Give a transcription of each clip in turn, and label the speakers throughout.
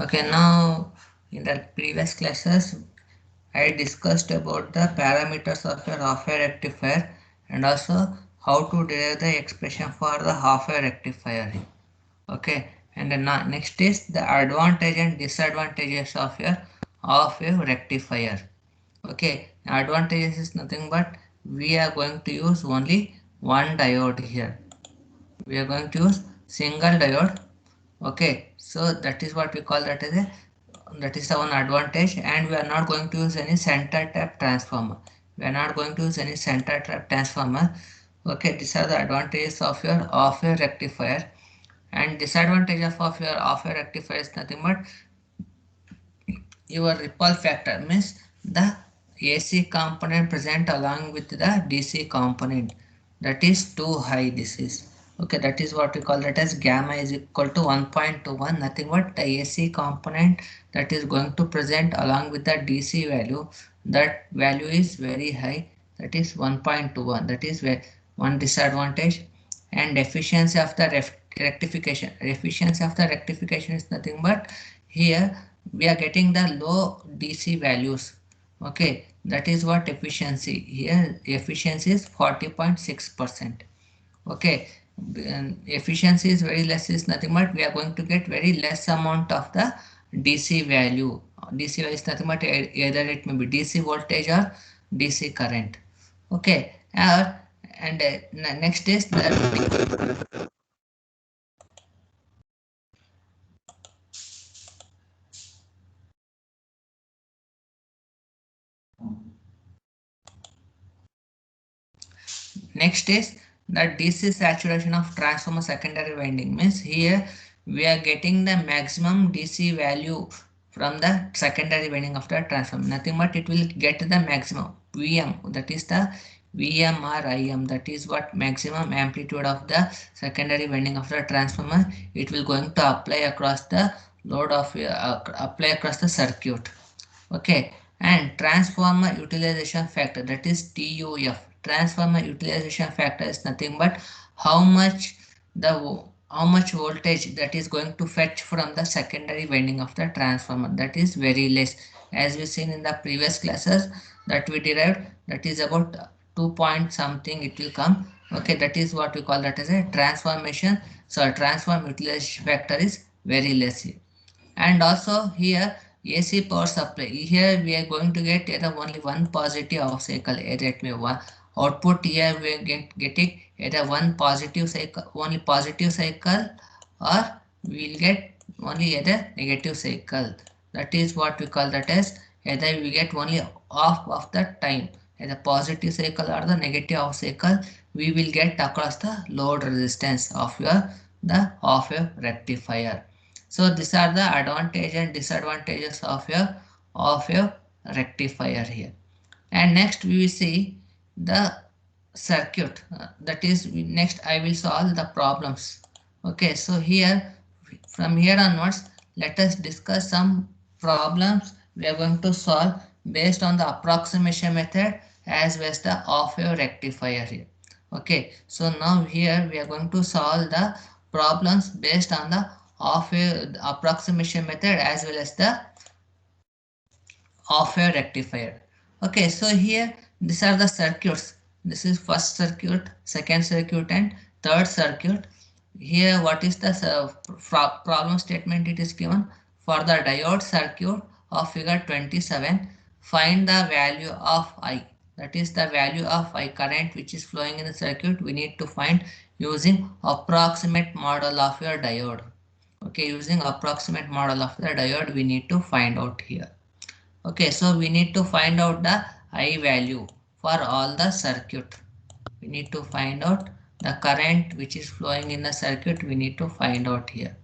Speaker 1: Okay, now in the previous classes I discussed about the parameters of your half-wave rectifier and also how to derive the expression for the half-wave rectifier. Okay, and the next is the advantage and disadvantages of your half-wave rectifier. Okay, advantages is nothing but we are going to use only one diode here. We are going to use single diode. Okay, so that is what we call that as a, that is the one advantage, and we are not going to use any center tap transformer. We are not going to use any center tap transformer. Okay, these are the advantages of your off air rectifier, and disadvantage of your off air rectifier is nothing but your ripple factor means the AC component present along with the DC component, that is too high. This is okay, that is what we call that as gamma is equal to 1.21, nothing but the AC component that is going to present along with the DC value, that value is very high, that is 1.21, that is one disadvantage. And efficiency of the rectification is nothing but here we are getting the low DC values. Okay, that is what efficiency here, efficiency is 40.6%. Okay, efficiency is very less is nothing but we are going to get very less amount of the DC value. DC value is nothing but either it may be DC voltage or DC current. Okay, and next is the next is the DC saturation of transformer secondary winding means here we are getting the maximum DC value from the secondary winding of the transformer. Nothing but it will get the maximum VM, that is the VM or IM, that is what maximum amplitude of the secondary winding of the transformer it will going to apply across the load of apply across the circuit. Okay, and transformer utilization factor, that is TUF. Transformer utilization factor is nothing but how much how much voltage that is going to fetch from the secondary winding of the transformer, that is very less, as we seen in the previous classes that we derived, that is about 2 point something it will come. Okay, that is what we call that as a transformation, so transform utilization factor is very less here. And also here AC power supply, here we are going to get either only one positive off cycle, either it may one output, here we are getting either one positive cycle, only positive cycle, or we will get only either negative cycle. That is what we call that as either we get only half of the time, either positive cycle or the negative off cycle we will get across the load resistance of your the of your rectifier. So these are the advantage and disadvantages of your rectifier here. And next we will see the circuit. That is next I will solve the problems. Okay, so here from here onwards let us discuss some problems we are going to solve based on the approximation method as well as the of your rectifier here. Okay, so now here we are going to solve the problems based on the of a approximation method as well as the of a rectifier. Okay, so here these are the circuits. This is first circuit, second circuit, and third circuit. Here what is the problem statement it is given for the diode circuit of figure 27, find the value of I, that is the value of I current which is flowing in the circuit we need to find using approximate model of your diode. Okay, using approximate model of the diode we need to find out here. Okay, so we need to find out the I value for all the circuit. We need to find out the current which is flowing in the circuit we need to find out here.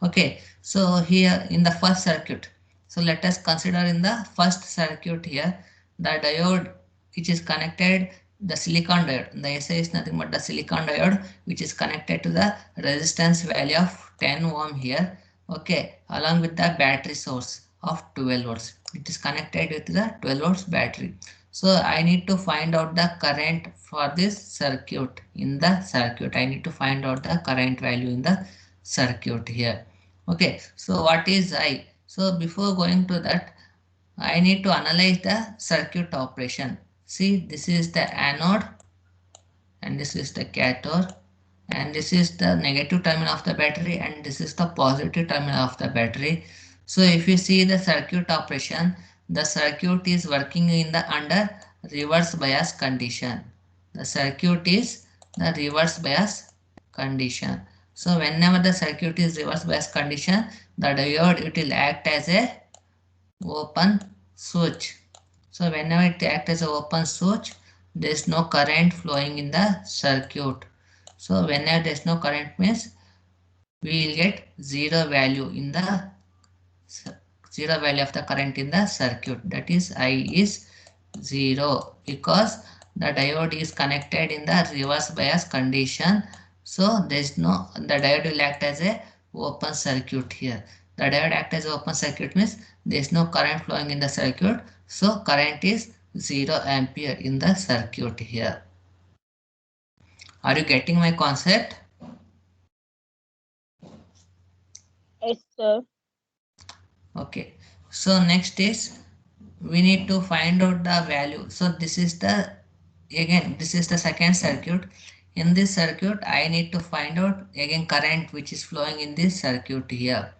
Speaker 1: Okay, so here in the first circuit, so let us consider in the first circuit here the diode which is connected, the silicon diode, the SA is nothing but the silicon diode which is connected to the resistance value of 10 ohm here. Okay, along with the battery source of 12 volts, it is connected with the 12 volts battery. So I need to find out the current for this circuit. In the circuit I need to find out the current value in the circuit here. Okay, so what is I? So before going to that, I need to analyze the circuit operation. See, this is the anode and this is the cathode, and this is the negative terminal of the battery and this is the positive terminal of the battery. So if you see the circuit operation, the circuit is working in the under reverse bias condition. The circuit is the reverse bias condition. So whenever the circuit is reverse bias condition, the diode, it will act as a open switch. So whenever it acts as an open switch, there is no current flowing in the circuit. So whenever there is no current means we will get zero value in the zero value of the current in the circuit. That is I is 0 because the diode is connected in the reverse bias condition. So there is no, the diode will act as a open circuit here. The diode act as open circuit means there is no current flowing in the circuit. So current is 0 ampere in the circuit here. Are you getting my concept?
Speaker 2: Yes, sir.
Speaker 1: Okay. So next is we need to find out the value. So this is the, again this is the second circuit. In this circuit I need to find out again current which is flowing in this circuit here.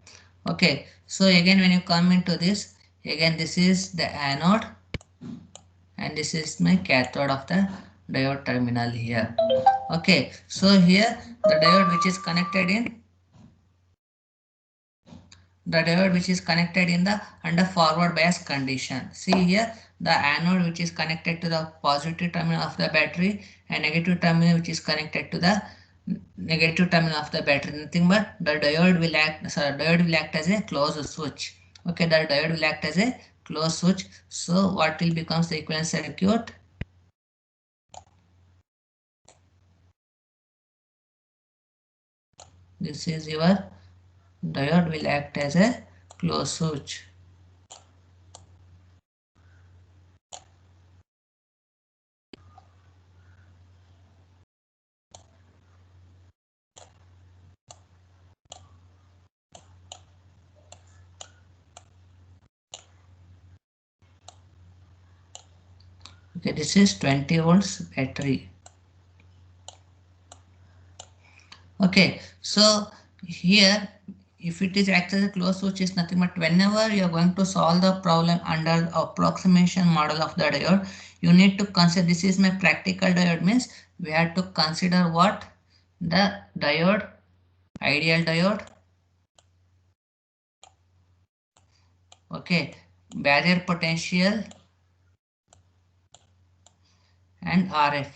Speaker 1: Okay, so again when you come into this, again this is the anode and this is my cathode of the diode terminal here. Okay, so here the diode which is connected in, the diode which is connected in the under forward bias condition. See here the anode which is connected to the positive terminal of the battery and negative terminal which is connected to the negative terminal of the battery. Nothing but the diode will act, sorry, diode will act as a closed switch. Okay, the diode will act as a closed switch. So what will becomes the equivalent circuit? This is your diode will act as a closed switch. Okay, this is 20 volts battery. Okay, so here if it is acts as a closed switch is nothing but whenever you are going to solve the problem under the approximation model of the diode, you need to consider, this is my practical diode means we have to consider what? The diode, ideal diode, okay, barrier potential and RF.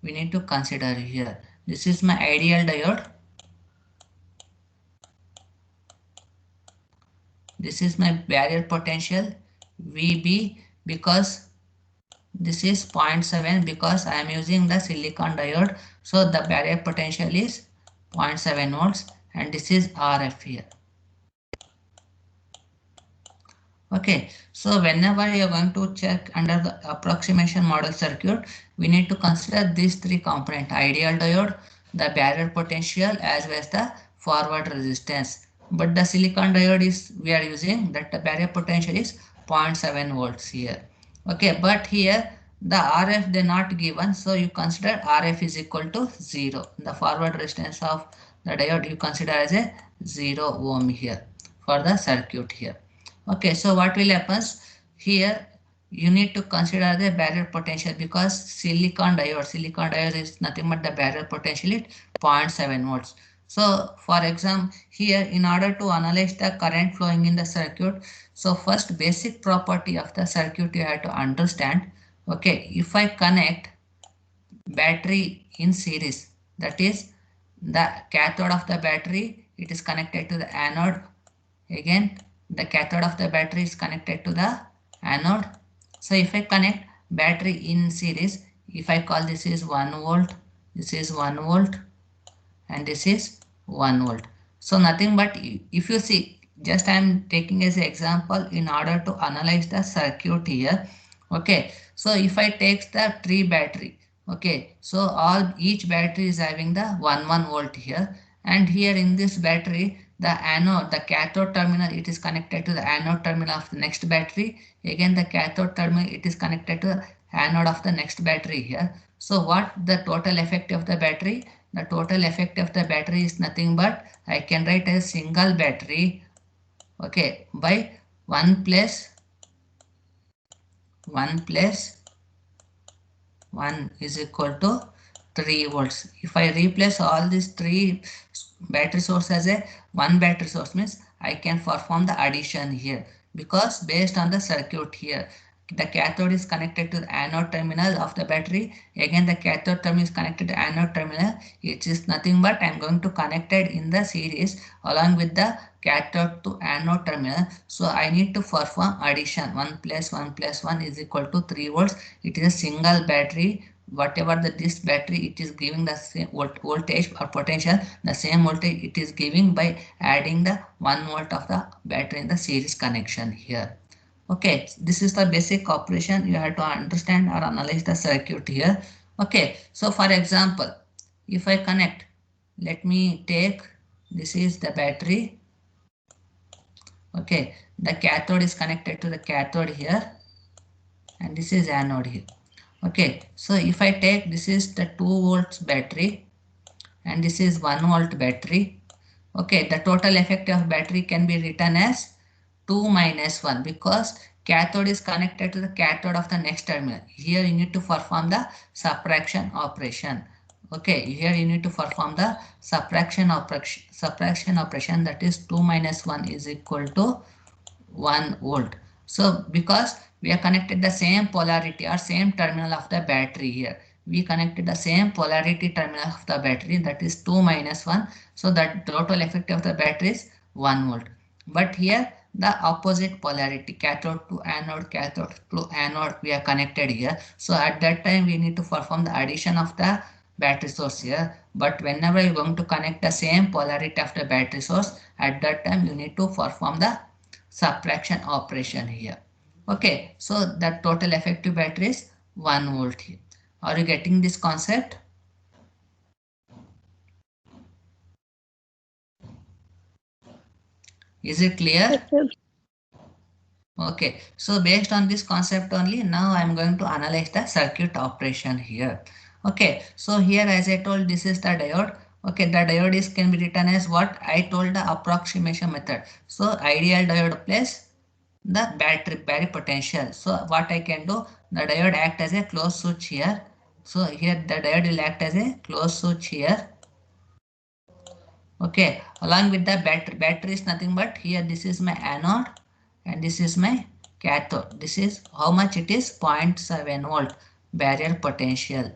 Speaker 1: We need to consider here. This is my ideal diode. This is my barrier potential VB because this is 0.7 because I am using the silicon diode. So the barrier potential is 0.7 volts and this is RF here. Okay, so whenever you are going to check under the approximation model circuit, we need to consider these three components: ideal diode, the barrier potential as well as the forward resistance. But the silicon diode is we are using that the barrier potential is 0.7 volts here. Okay, but here the RF they not given, so you consider RF is equal to 0. The forward resistance of the diode you consider as a 0 ohm here for the circuit here. Okay, so what will happen here? You need to consider the barrier potential because silicon diode is nothing but the barrier potential is 0.7 volts. So for example, here in order to analyze the current flowing in the circuit, so first basic property of the circuit you have to understand. Okay, if I connect battery in series, that is the cathode of the battery, it is connected to the anode. Again, the cathode of the battery is connected to the anode. So if I connect battery in series, if I call this is 1 volt, this is 1 volt and this is 1 volt. So nothing but if you see, just I am taking as an example in order to analyze the circuit here. Okay, so if I take the 3 battery, okay, so each battery is having the 1 volt here, and here in this battery the anode, the cathode terminal, it is connected to the anode terminal of the next battery. Again, the cathode terminal, it is connected to the anode of the next battery here. So what the total effect of the battery? The total effect of the battery is nothing but I can write as single battery, okay, by 1 plus 1 is equal to 3 volts. If I replace all these 3 battery source as a one battery source means I can perform the addition here, because based on the circuit here, the cathode is connected to the anode terminal of the battery. Again, the cathode terminal is connected to anode terminal. It is nothing but I am going to connect it in the series along with the cathode to anode terminal. So I need to perform addition. 1 plus 1 plus 1 is equal to 3 volts. It is a single battery. Whatever this battery, it is giving the same voltage or potential, the same voltage it is giving by adding the 1 volt of the battery in the series connection here. Okay, this is the basic operation. You have to understand or analyze the circuit here. Okay, so for example, if I connect, let me take, this is the battery. Okay, the cathode is connected to the cathode here, and this is anode here. Okay, so if I take, this is the 2 volts battery and this is 1 volt battery. Okay, the total effect of battery can be written as 2 minus 1, because cathode is connected to the cathode of the next terminal. Here you need to perform the subtraction operation. Okay, here you need to perform the subtraction operation, that is 2 minus 1 is equal to 1 volt. So because we are connected the same polarity or same terminal of the battery here, we connected the same polarity terminal of the battery, that is 2 minus 1. So that total effect of the battery is 1 volt. But here the opposite polarity, cathode to anode, we are connected here. So at that time we need to perform the addition of the battery source here. But whenever you are going to connect the same polarity of the battery source, at that time you need to perform the subtraction operation here. Okay, so the total effective battery is 1 volt here. Are you getting this concept? Is it clear?
Speaker 2: Yes, sir.
Speaker 1: Okay, so based on this concept only, now I am going to analyze the circuit operation here. Okay, so here as I told, this is the diode. Okay, the diode is can be written as what I told, the approximation method. So ideal diode plus the battery potential. So what I can do, the diode act as a closed switch here. So here the diode will act as a closed switch here. Okay, along with the battery is nothing but here this is my anode and this is my cathode. This is how much it is, 0.7 volt barrier potential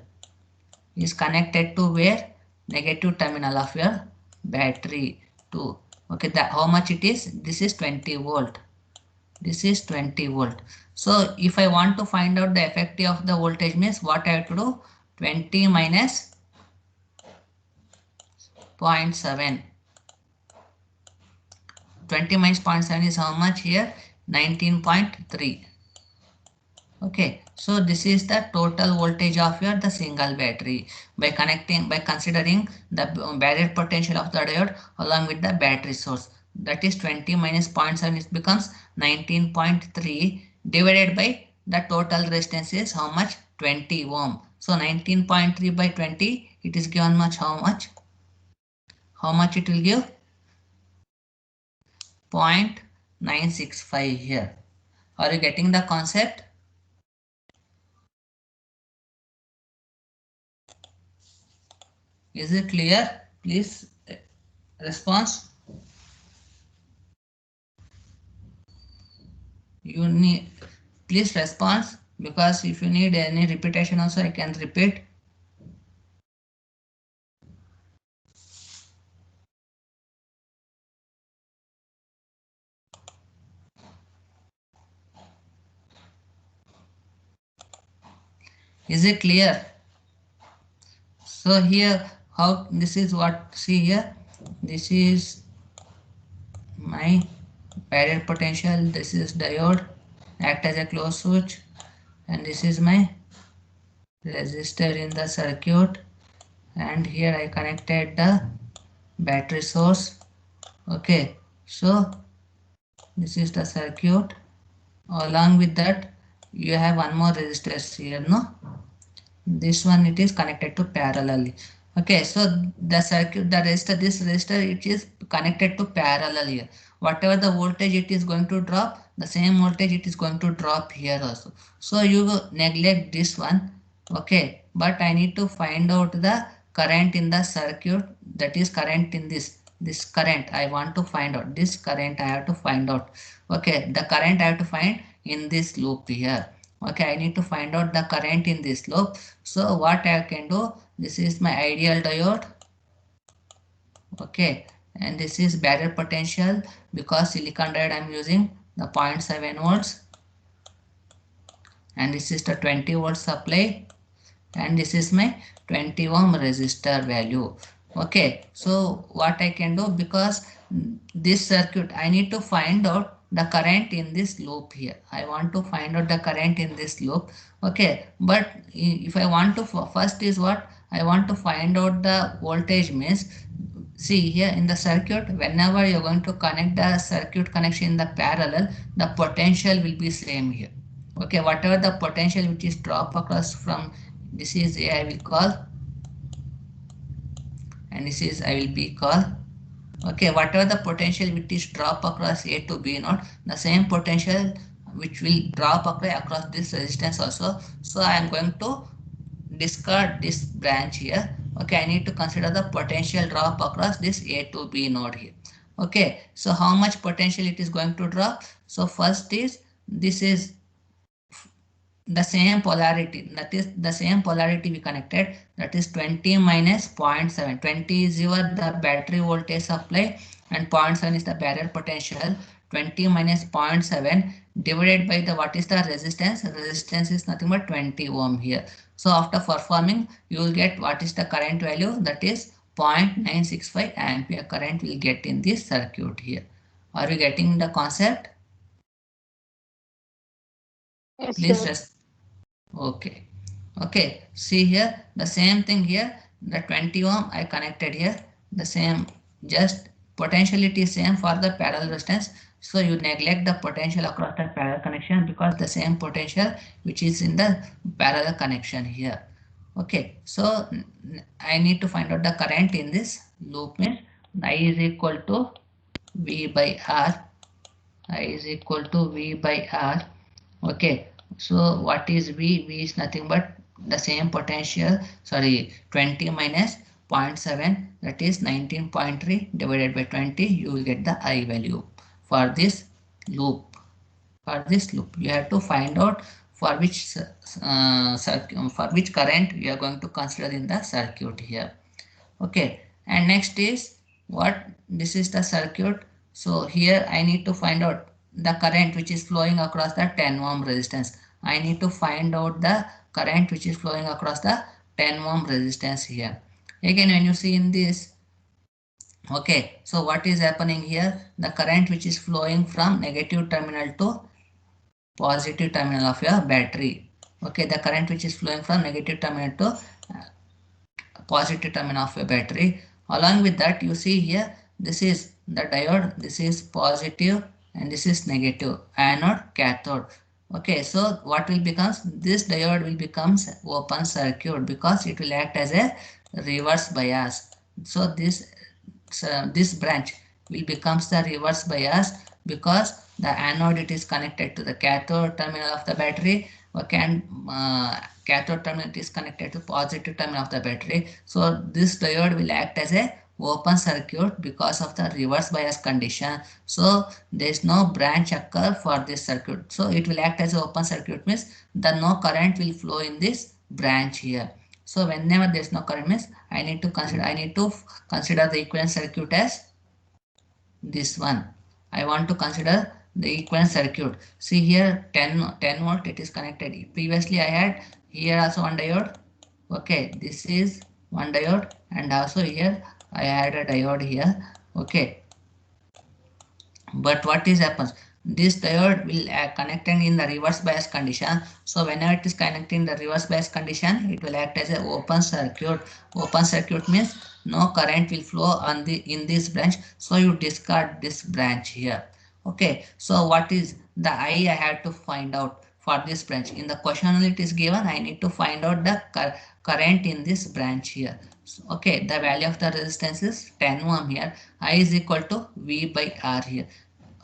Speaker 1: is connected to where, negative terminal of your battery to. Okay, that how much it is, this is 20 volt. This is 20 volt. So if I want to find out the effective of the voltage means what I have to do, 20 minus 0.7. 20 minus 0.7 is how much here, 19.3. Okay, so this is the total voltage of your the single battery by considering the barrier potential of the diode along with the battery source. That is 20 minus 0.7, it becomes 19.3 divided by the total resistance is how much, 20 ohm. So 19.3 by 20, it is given much, how much? How much it will give? 0.965 here. Are you getting the concept? Is it clear? Please response. You need, please response, because if you need any repetition also I can repeat. Is it clear? So here how this is what, see here, this is my barrier potential, this is diode act as a closed switch, and this is my resistor in the circuit, and here I connected the battery source, Okay, so this is the circuit. Along with that, you have one more resistors here, no? This one it is connected to parallelly. Okay, so the circuit, the resistor, this resistor, it is connected to parallel here. Whatever the voltage it is going to drop, the same voltage it is going to drop here also. So you neglect this one. Okay, but I need to find out the current in the circuit, that is current in this current I want to find out. This current I have to find out. Okay, the current I have to find in this loop here. Okay, I need to find out the current in this loop. So what I can do, this is my ideal diode. Okay, and this is barrier potential, because silicon diode I am using the 0.7 volts, and this is the 20 volt supply, and this is my 20 ohm resistor value. Okay, so what I can do, because this circuit I need to find out the current in this loop here. I want to find out the current in this loop. Okay, but if I want to, first is what I want to find out the voltage means. See here in the circuit, whenever you're going to connect the circuit connection in the parallel, the potential will be same here. Okay, whatever the potential which is drop across from, this is A I will call, and this is I will B call. Okay, whatever the potential which is drop across A to B node, the same potential which will drop across this resistance also. So I am going to discard this branch here. Okay, I need to consider the potential drop across this A to B node here. Okay, so how much potential it is going to drop? So first is, this is the same polarity, that is the same polarity we connected, that is 20 minus 0.7. 20 is your the battery voltage supply and 0.7 is the barrier potential. 20 minus 0.7 divided by the, what is the resistance? Resistance is nothing but 20 ohm here. So after performing, you will get what is the current value, that is 0.965 ampere current will get in this circuit here. Are you getting the concept?
Speaker 2: Yes,
Speaker 1: Please
Speaker 2: sir.
Speaker 1: okay. Okay, see here the same thing here, the 20 ohm I connected here, the same, just potentiality same for the parallel resistance. So you neglect the potential across the parallel connection, because the same potential which is in the parallel connection here. Okay, so I need to find out the current in this loop, means I is equal to V by R. I is equal to V by R. Okay, so what is V? V is nothing but the same potential, sorry, 20 minus 0.7, that is 19.3 divided by 20, you will get the I value for this loop. For this loop, you have to find out for which for which current we are going to consider in the circuit here. Okay, and next is what, this is the circuit. So here I need to find out the current which is flowing across the 10 ohm resistance. I need to find out the current which is flowing across the 10 ohm resistance here. Again, when you see in this, okay, so what is happening here, the current which is flowing from negative terminal to positive terminal of your battery. Okay, the current which is flowing from negative terminal to positive terminal of a battery. Along with that, you see here, this is the diode, this is positive and this is negative, anode, cathode. Okay, so what will becomes, this diode will becomes open circuit, because it will act as a reverse bias. So this branch will becomes the reverse bias, because the anode it is connected to the cathode terminal of the battery. Okay, and cathode terminal is connected to positive terminal of the battery. So this diode will act as a open circuit because of the reverse bias condition. So there is no branch occur for this circuit. So it will act as an open circuit, means the no current will flow in this branch here. So whenever there is no current, means I need to consider the equivalent circuit as this one. I want to consider the equivalent circuit. See here 10 volt it is connected. Previously I had here also one diode. Okay, this is one diode, and also here I had a diode here. Okay, but what is happens? this diode will connecting in the reverse bias condition. So whenever it is connecting the reverse bias condition, it will act as an open circuit. Open circuit means no current will flow on the in this branch. So you discard this branch here. Okay. So what is the I have to find out for this branch. In the question only it is given. I need to find out the current in this branch here. So, okay. The value of the resistance is 10 ohm here. I is equal to V by R here.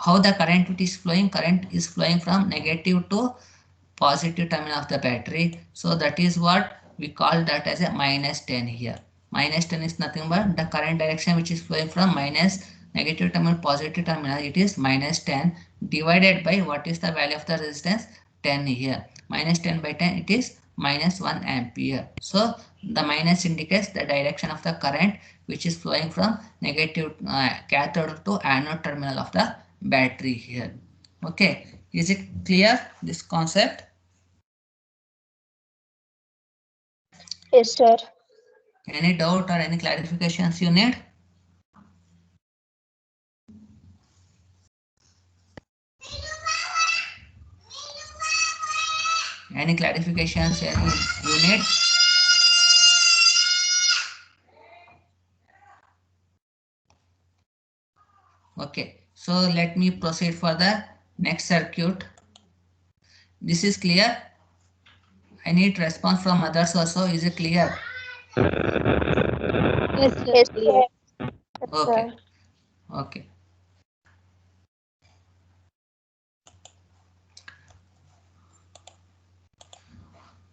Speaker 1: How the current is flowing? Current is flowing from negative to positive terminal of the battery. So that is what we call that as a minus 10 here. Minus 10 is nothing but the current direction which is flowing from minus negative terminal positive terminal. It is minus 10 divided by what is the value of the resistance? 10 here. Minus 10 by 10 it is minus 1 ampere. So the minus indicates the direction of the current which is flowing from negative cathode to anode terminal of the battery here. Okay, is it clear this concept?
Speaker 2: Yes, sir.
Speaker 1: Any doubt or any clarifications you need? Any clarifications you need? Okay, so let me proceed for the next circuit. This is clear. I need response from others also. Is it clear?
Speaker 2: Yes, sir. Yes, clear.
Speaker 1: Okay. Okay.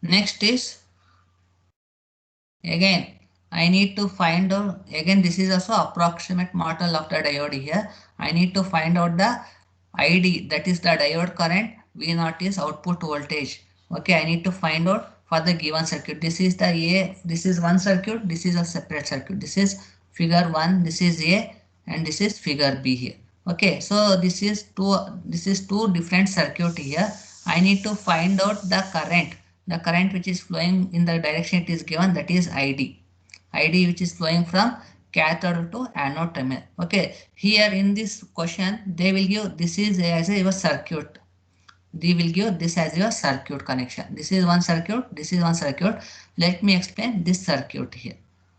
Speaker 1: Next is again I need to find out again this is also approximate model of the diode here. I need to find out the ID, that is the diode current. V0 is output voltage. Okay, I need to find out for the given circuit. This is the A, this is one circuit, this is a separate circuit. This is figure 1, this is A and this is figure B here. Okay, so this is two different circuit here. I need to find out the current which is flowing in the direction it is given, that is ID. ID which is flowing from cathode to anode terminal. Okay, here in this question they will give this is as a your circuit. They will give this as your circuit connection. This is one circuit, this is one circuit. Let me explain this circuit here.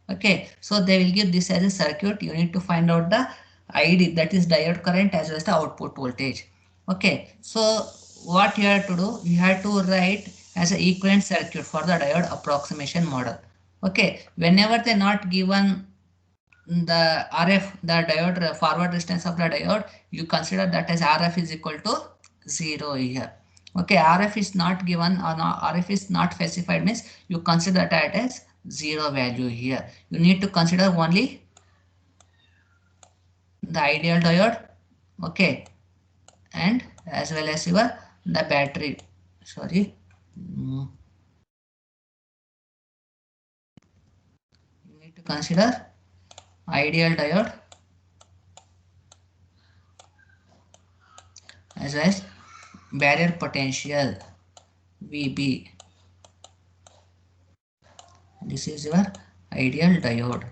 Speaker 1: Okay, so they will give this as a circuit. You need to find out the ID, that is diode current as well as the output voltage. Okay, so what you have to do, you have to write as an equivalent circuit for the diode approximation model. Okay, whenever they not given the RF, the diode forward resistance of the diode, you consider that as RF is equal to 0 here. Okay, RF is not given or not, RF is not specified means you consider that as 0 value here. You need to consider only the ideal diode, okay, and as well as your the battery. Sorry. You need to consider ideal diode as well as barrier potential VB. This is your ideal diode.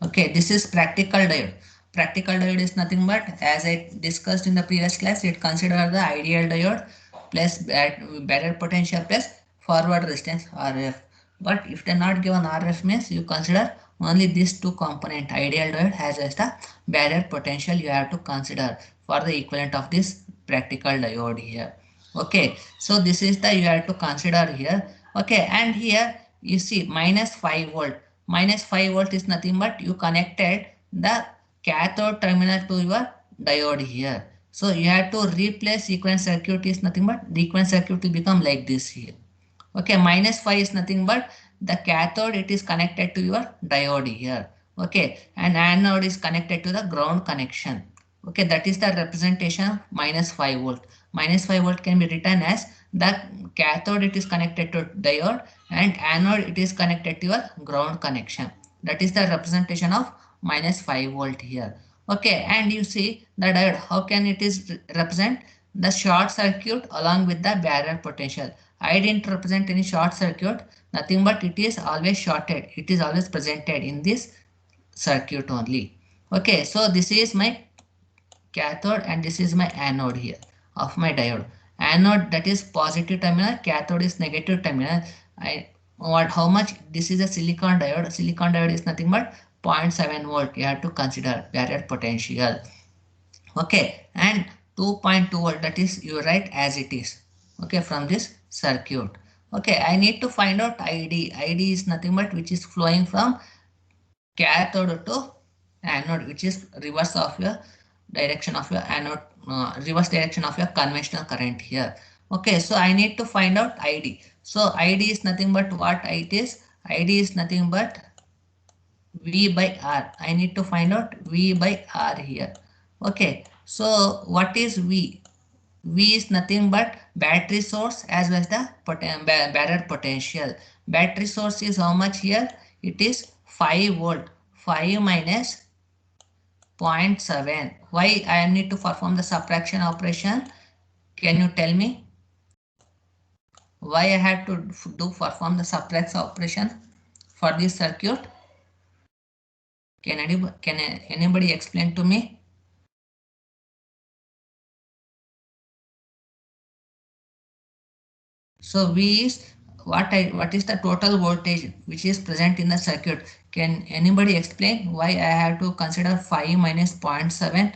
Speaker 1: Okay, this is practical diode. Practical diode is nothing but, as I discussed in the previous class, it considers the ideal diode plus barrier potential plus forward resistance RF. But if they are not given RF means you consider only these two component, ideal diode as well as the barrier potential you have to consider for the equivalent of this practical diode here. Okay, so this is the you have to consider here. Okay, and here you see minus 5 volt. Minus 5 volt is nothing but you connected the cathode terminal to your diode here. So you have to replace sequence circuit is nothing but sequence circuit will become like this here. Okay, minus 5 is nothing but the cathode, it is connected to your diode here. Okay, and anode is connected to the ground connection. Okay, that is the representation of minus 5 volt. Minus 5 volt can be written as the cathode, it is connected to diode, and anode, it is connected to your ground connection. That is the representation of minus 5 volt here. Okay, and you see the diode, how can it is represent the short circuit along with the barrier potential. I didn't represent any short circuit, nothing but it is always shorted. It is always presented in this circuit only. Okay, so this is my cathode, and this is my anode here of my diode. Anode, that is positive terminal, cathode is negative terminal. I what how much, this is a silicon diode. Silicon diode is nothing but 0.7 volt. You have to consider barrier potential. Okay, and 2.2 volt, that is you write as it is. Okay, from this circuit. Okay, I need to find out ID. ID is nothing but which is flowing from cathode to anode, which is reverse of your direction of your anode, reverse direction of your conventional current here. Okay, so I need to find out ID. So ID is nothing but what it is. ID is nothing but V by R. I need to find out V by R here. Okay, so what is V? V is nothing but battery source as well as the barrier potential. Battery source is how much here? It is 5 volt. 5 minus 0.7. Why I need to perform the subtraction operation? Can you tell me? Why I have to perform the subtraction operation for this circuit? Can anybody explain to me? So V is what is the total voltage which is present in the circuit? Can anybody explain why I have to consider 5 minus 0.7?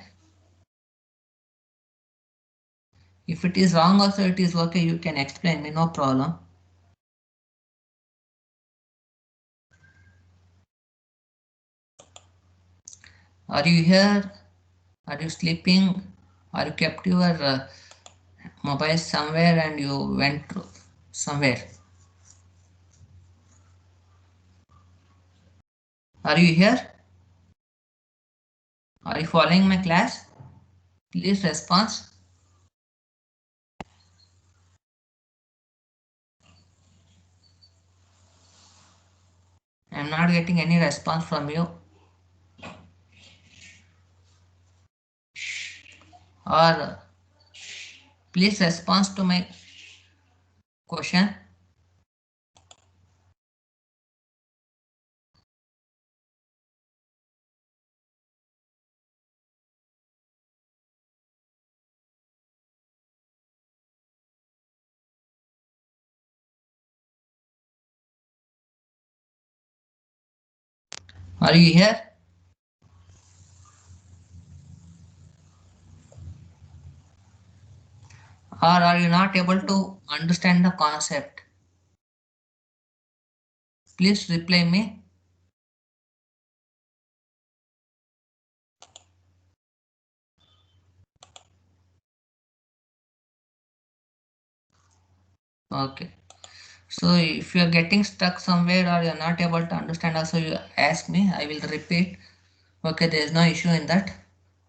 Speaker 1: If it is wrong also it is okay, you can explain me, no problem. Are you here? Are you sleeping? Or you kept your mobile somewhere and you went somewhere? Are you here? Are you following my class? Please respond. I am not getting any response from you. Or please respond to my question. Are you here? Or are you not able to understand the concept? Please reply me. Okay. So if you are getting stuck somewhere or you are not able to understand, also you ask me, I will repeat. Okay, there is no issue in that.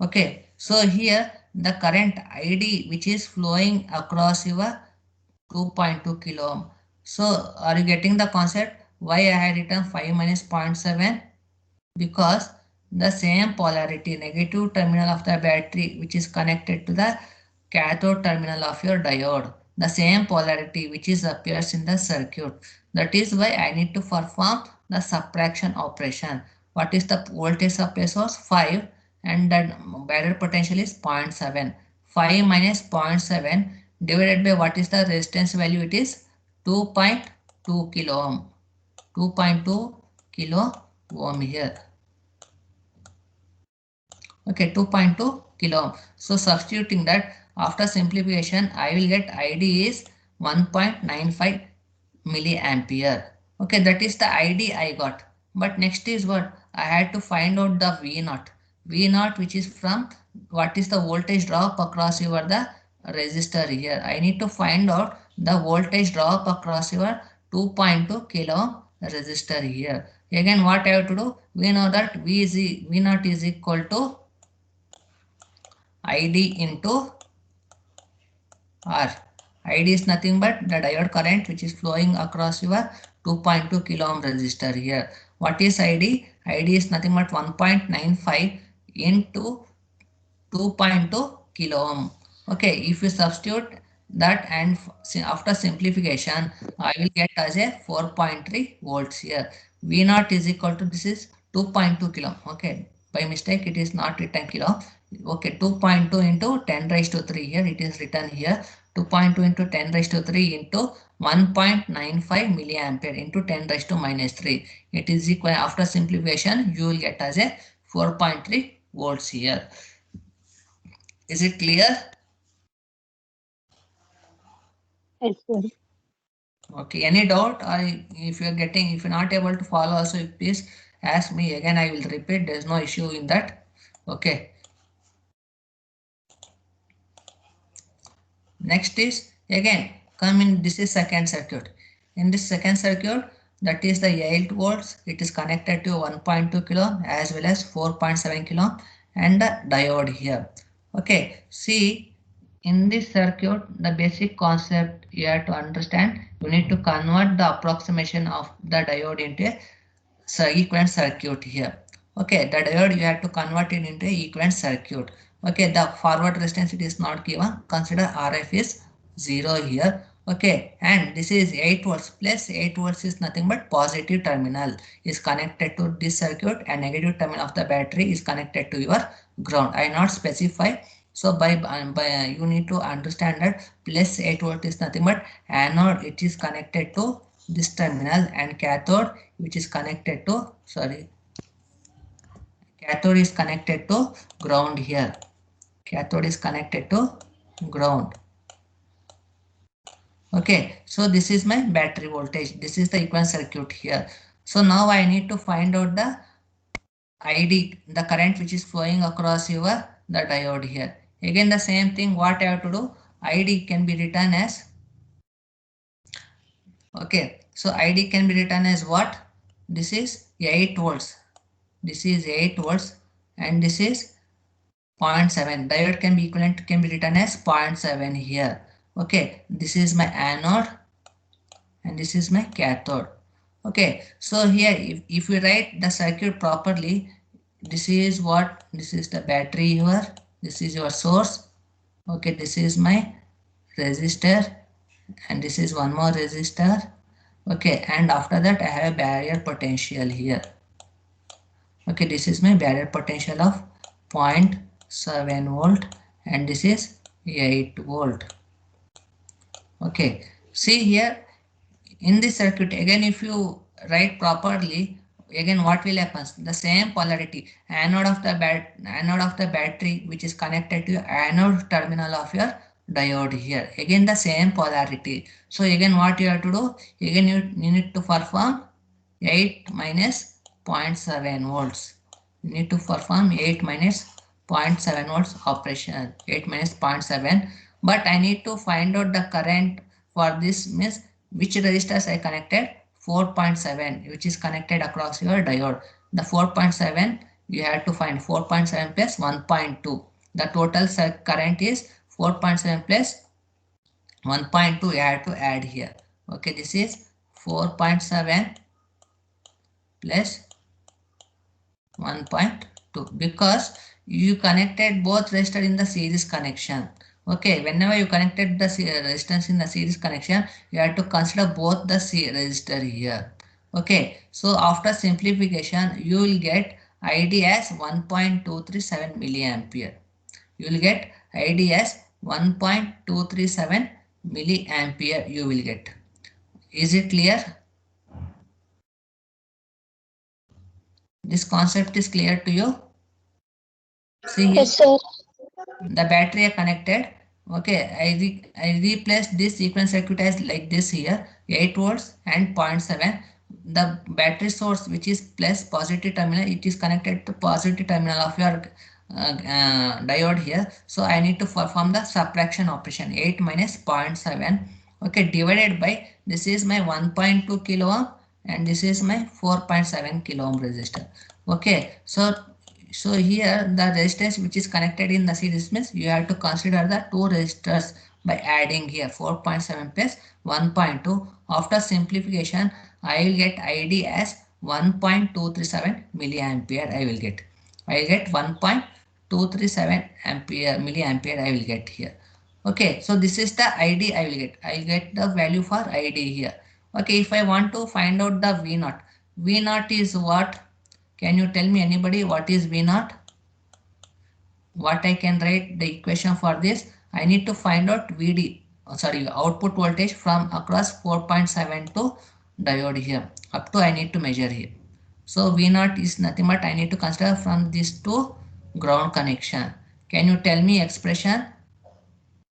Speaker 1: Okay, so here the current ID which is flowing across your 2.2 kilo ohm. So are you getting the concept? Why I had written 5 minus 0.7? Because the same polarity, negative terminal of the battery which is connected to the cathode terminal of your diode, the same polarity which is appears in the circuit. That is why I need to perform the subtraction operation. What is the voltage supply source? 5, and the barrier potential is 0.7. 5 minus 0.7 divided by what is the resistance value? It is 2.2 kilo ohm. 2.2 kilo ohm here. Okay, 2.2 kilo ohm. So substituting that, after simplification, I will get ID is 1.95 milliampere. Okay, that is the ID I got. But next is what? I had to find out the V naught. V naught, which is from what is the voltage drop across your the resistor here. I need to find out the voltage drop across your 2.2 kilo ohm resistor here. Again, what I have to do? We know that V naught is equal to ID into R. ID is nothing but the diode current which is flowing across your 2.2 kilo ohm resistor here. What is ID? ID is nothing but 1.95 into 2.2 kilo ohm. Okay, if you substitute that and after simplification, I will get as a 4.3 volts here. V naught is equal to, this is 2.2 kilo ohm. Okay, by mistake it is not written kilo ohm. Okay, 2.2 into 10 raised to 3 here it is written here. 2.2 into 10 raised to 3 into 1.95 milliampere into 10 raised to minus 3. It is equal, after simplification you will get as a 4.3 volts here. Is it clear?
Speaker 2: Yes, sir.
Speaker 1: Okay, any doubt, or if you are getting, if you're not able to follow also, please ask me again, I will repeat, there's no issue in that. Okay, next is again come in, this is second circuit. In this second circuit, that is the 8 volts, it is connected to 1.2 kilo as well as 4.7 kilo and the diode here. Okay, see, in this circuit the basic concept you have to understand, you need to convert the approximation of the diode into a equivalent circuit here. Okay, the diode you have to convert it into a equivalent circuit. Okay, the forward resistance it is not given, consider RF is 0 here. Okay, and this is 8 volts, plus 8 volts is nothing but positive terminal is connected to this circuit and negative terminal of the battery is connected to your ground. I not specify, so by you need to understand that plus 8 volt is nothing but anode, it is connected to this terminal, and cathode which is connected to, sorry, cathode is connected to ground here. Cathode is connected to ground. Okay, so this is my battery voltage, this is the equivalent circuit here. So now I need to find out the ID, the current which is flowing across your the diode here. Again the same thing, what I have to do, ID can be written as, okay, so ID can be written as what, this is 8 volts, this is 8 volts and this is 0.7. Diode can be equivalent, can be written as 0.7 here. Okay, this is my anode and this is my cathode. Okay, so here if we write the circuit properly, this is what, this is the battery here, this is your source. Okay, this is my resistor and this is one more resistor. Okay, and after that I have a barrier potential here. Okay, this is my barrier potential of 0.7 volt and this is 8 volt. Okay, see here in this circuit again, if you write properly, again what will happen, the same polarity, anode of the battery which is connected to your anode terminal of your diode here, again the same polarity. So again what you have to do, again you need to perform 8 minus 0.7 volts. You need to perform 8 minus 0.7 volts operation, 8 minus 0.7. But I need to find out the current for this, means which resistors I connected, 4.7 which is connected across your diode. The 4.7 you have to find 4.7 plus 1.2. The total current is 4.7 plus 1.2 you have to add here. Okay, this is 4.7 plus 1.2 because you connected both resistor in the series connection. Okay, whenever you connected the resistance in the series connection, you have to consider both the resistor here. Okay, so after simplification, you will get ID as 1.237 milliampere. You will get ID as 1.237 milliampere you will get. Is it clear? This concept is clear to you? See here.
Speaker 2: Yes, sir.
Speaker 1: The battery are connected. Okay, I replace this sequence circuit as like this here, 8 volts and 0.7. The battery source which is plus positive terminal, it is connected to positive terminal of your diode here. So I need to perform the subtraction operation, 8 minus 0.7. Okay, divided by, this is my 1.2 kilo ohm and this is my 4.7 kilo ohm resistor. Okay, so here the resistance which is connected in the series means you have to consider the two resistors by adding here 4.7 plus 1.2. After simplification, I will get ID as 1.237 milliampere. I will get 1.237 ampere milliampere I will get here. Okay, so this is the ID I will get. I will get the value for ID here. Okay, if I want to find out the V naught, V naught is what? Can you tell me anybody what is V naught? what I can write the equation for this, I need to find out VD, output voltage from across 4.72 diode here. Up to I need to measure here. So V0 is nothing but I need to consider from this to ground connection. Can you tell me expression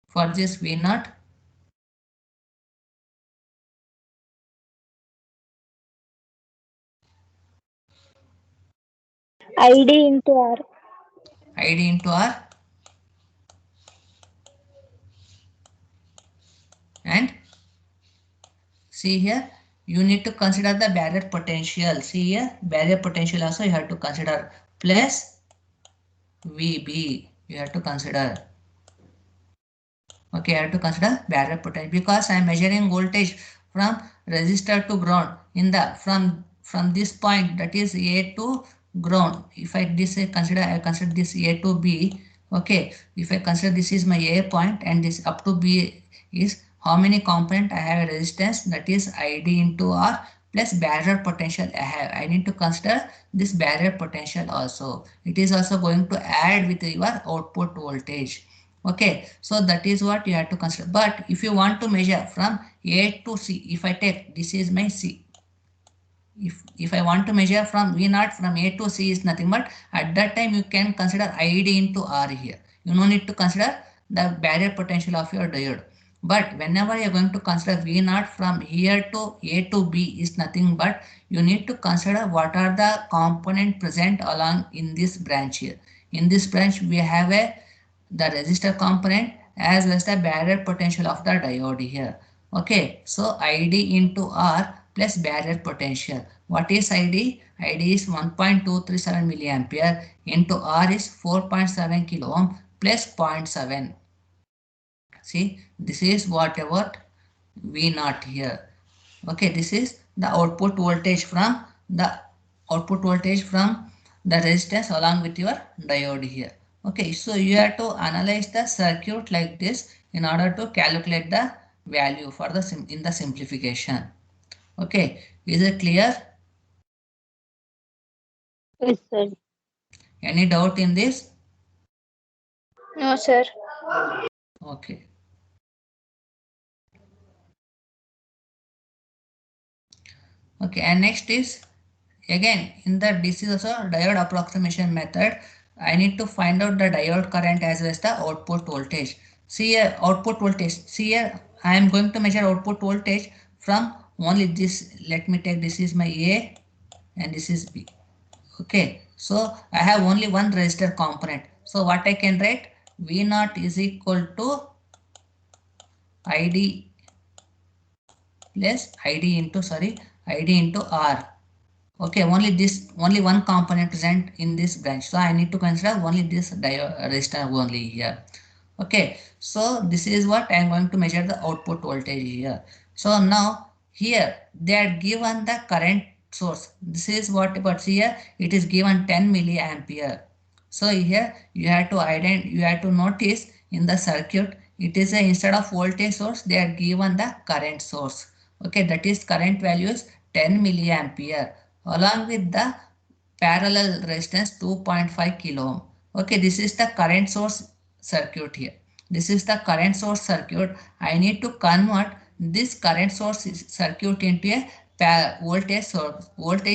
Speaker 1: for this V0?
Speaker 2: ID into R.
Speaker 1: ID into R and see here, you need to consider the barrier potential. See here, barrier potential also you have to consider plus VB. You have to consider. Okay, I have to consider barrier potential because I am measuring voltage from resistor to ground in the from this point, that is A to ground. If I consider this A to B. Okay, if I consider this is my A point and this up to B is how many component I have a resistance, that is ID into R plus barrier potential I have. I need to consider this barrier potential also. It is also going to add with your output voltage. Okay, so that is what you have to consider. But if you want to measure from A to C, if I take this is my C, if I want to measure from V0 from A to C is nothing but at that time you can consider ID into R here. You no need to consider the barrier potential of your diode. But whenever you are going to consider V0 from here to A to B is nothing but you need to consider what are the component present along in this branch here. In this branch we have the resistor component as well as the barrier potential of the diode here. Okay, so ID into R plus barrier potential. What is ID? ID is 1.237 milliampere into R is 4.7 kilo ohm plus 0.7. See, this is whatever V naught here. Okay, this is the output voltage from the resistance along with your diode here. Okay, so you have to analyze the circuit like this in order to calculate the value for the in the simplification. Okay, is it clear?
Speaker 2: Yes, sir.
Speaker 1: Any doubt in this?
Speaker 2: No, sir.
Speaker 1: Okay. Okay, and next is again in the this is also diode approximation method. I need to find out the diode current as well as the output voltage. See here, output voltage. See here, I am going to measure output voltage from only this. Let me take this is my A and this is B. Okay, so I have only one resistor component. So what I can write, V naught is equal to ID plus ID into R. Okay, only one component present in this branch. So I need to consider only this resistor only here. Okay, so this is what I am going to measure the output voltage here. So now here they are given the current source. This is what, but here it is given 10 milliampere. So here you have to notice in the circuit it is a, instead of voltage source they are given the current source. Okay, that is current value is 10 milliampere along with the parallel resistance 2.5 kilo ohm. Okay, this is the current source circuit here. This is the current source circuit. I need to convert this current source circuit into a voltage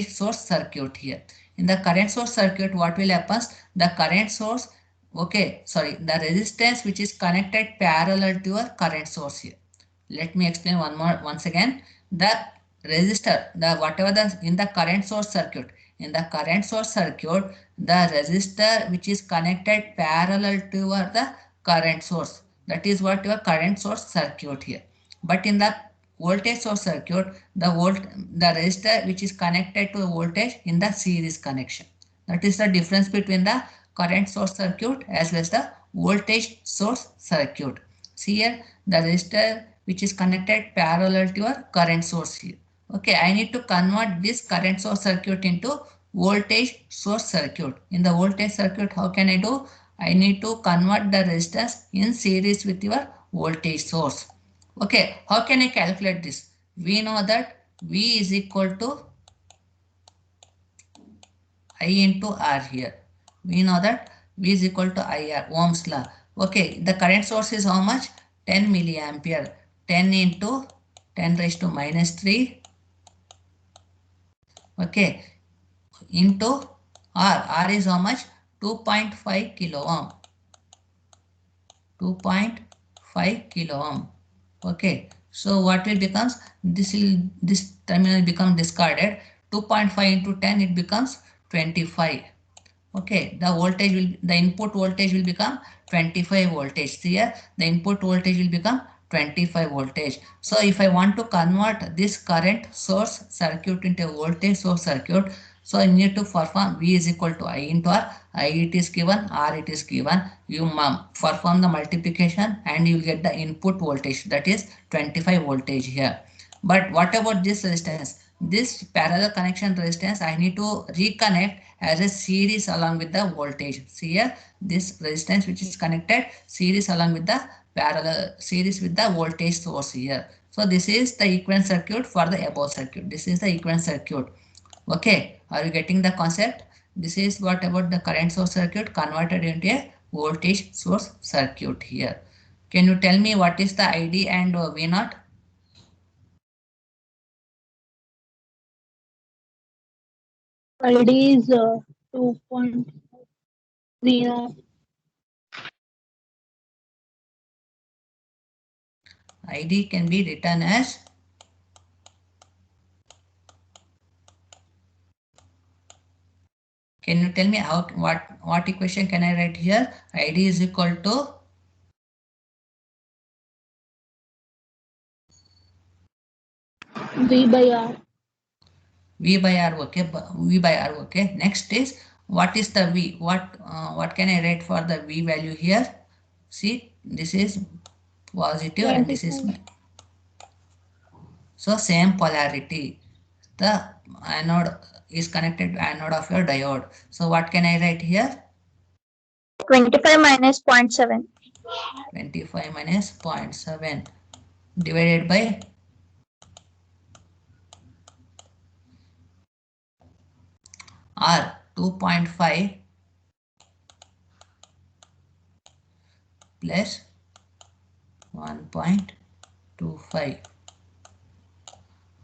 Speaker 1: source circuit here. In the current source circuit, what will happen? The current source, the resistance which is connected parallel to your current source here. Let me explain once again. The resistor, the whatever the in the current source circuit, in the current source circuit, the resistor which is connected parallel to the current source, that is what your current source circuit here. But in the voltage source circuit, the resistor which is connected to the voltage in the series connection. That is the difference between the current source circuit as well as the voltage source circuit. See here, the resistor which is connected parallel to your current source here. Okay, I need to convert this current source circuit into voltage source circuit. In the voltage circuit, how can I do? I need to convert the resistance in series with your voltage source. Okay, how can I calculate this? We know that V is equal to I into R here. We know that V is equal to IR, Ohm's law. Okay, the current source is how much? 10 milliampere. 10 into 10 raised to minus 3. Okay, into R. R is how much? 2.5 kilo ohm. 2.5 kilo ohm. Okay, so what will becomes? This terminal become discarded. 2.5 into 10, it becomes 25. Okay, the input voltage will become 25 voltage. Here the input voltage will become 25 voltage. So if I want to convert this current source circuit into a voltage source circuit, so I need to perform V is equal to I into R. I it is given, R it is given. You perform the multiplication and you will get the input voltage, that is 25 voltage here. But what about this resistance? This parallel connection resistance I need to reconnect as a series along with the voltage. See here, this resistance which is connected series along with the parallel series with the voltage source here. So this is the equivalent circuit for the above circuit. This is the equivalent circuit. Okay, are you getting the concept? This is what about the current source circuit converted into a voltage source circuit here. Can you tell me what is the ID and V naught?
Speaker 2: ID is 2.0.
Speaker 1: ID can be written as can you tell me how what equation can I write here? ID is equal to
Speaker 2: V by R.
Speaker 1: V by R. Okay, V by R. Okay. Next is what is the V? What can I write for the V value here? See, this is positive and this is
Speaker 2: 25.
Speaker 1: so same polarity. The anode is connected to anode of your diode. So what can I write here?
Speaker 2: 25 minus 0.7.
Speaker 1: 25 minus 0.7 divided by R 2.5 plus 1.25.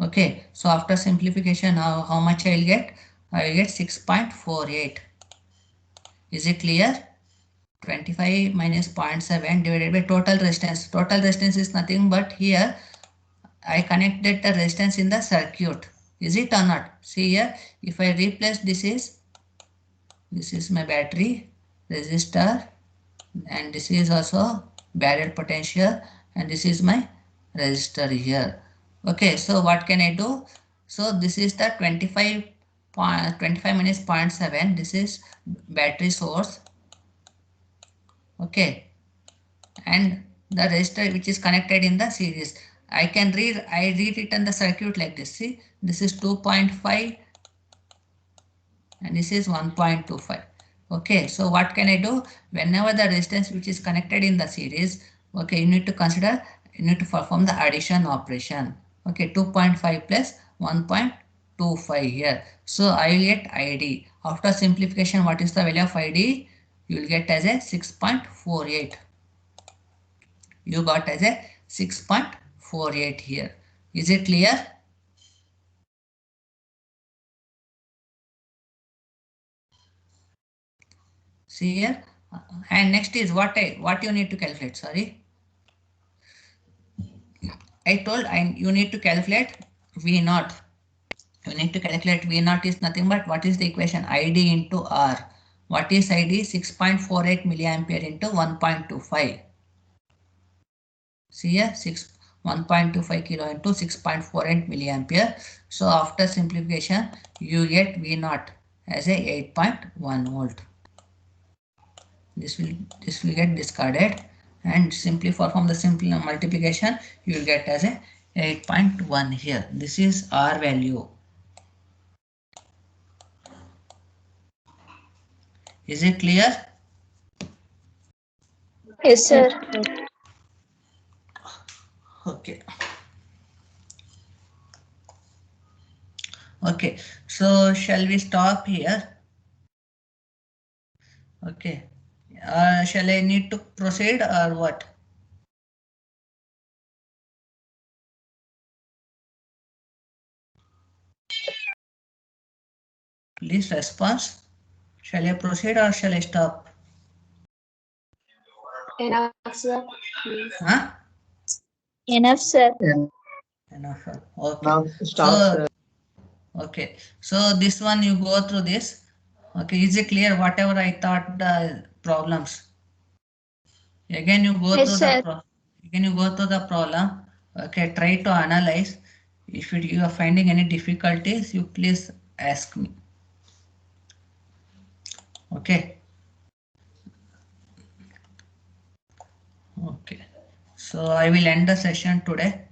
Speaker 1: Okay, so after simplification, how much I will get? I will get 6.48. Is it clear? 25 minus 0.7 divided by total resistance. Total resistance is nothing but here I connected the resistance in the circuit. Is it or not? See here, if I replace this is my battery resistor and this is also barrier potential and this is my resistor here. Okay, so what can I do? So this is the 25 minus 0.7. This is battery source. Okay, and the resistor which is connected in the series. I rewritten the circuit like this. See, this is 2.5 and this is 1.25. Okay, so what can I do? Whenever the resistance which is connected in the series, okay, you need to perform the addition operation. Okay, 2.5 plus 1.25 here. So I will get ID. After simplification, what is the value of ID? You will get as a 6.48. You got as a 6.48 here. Is it clear? See here, and next is what you need to calculate. Sorry, I told you need to calculate V naught. You need to calculate V naught is nothing but what is the equation? ID into R. What is ID? 6.48 milliampere into 1.25. See here, 1.25 kilo into 6.48 milliampere. So after simplification, you get V naught as a 8.1 volt. This will get discarded and simply perform the simple multiplication. You will get as a 8.1 here. This is R value. Is it clear?
Speaker 2: Yes, sir.
Speaker 1: Okay. Okay. So shall we stop here? Okay. Shall I need to proceed or what? Please respond. Shall I proceed or shall I stop?
Speaker 3: Enough, sir. Please.
Speaker 1: Huh?
Speaker 2: Enough, sir.
Speaker 1: Enough. Okay.
Speaker 4: Now start,
Speaker 1: So,
Speaker 4: sir.
Speaker 1: okay. So this one you go through this. Okay. Is it clear? Whatever I thought the problems. Again you go
Speaker 2: Yes,
Speaker 1: through
Speaker 2: sir.
Speaker 1: the problem. Okay. Try to analyze. If you are finding any difficulties, you please ask me. Okay. Okay. So I will end the session today.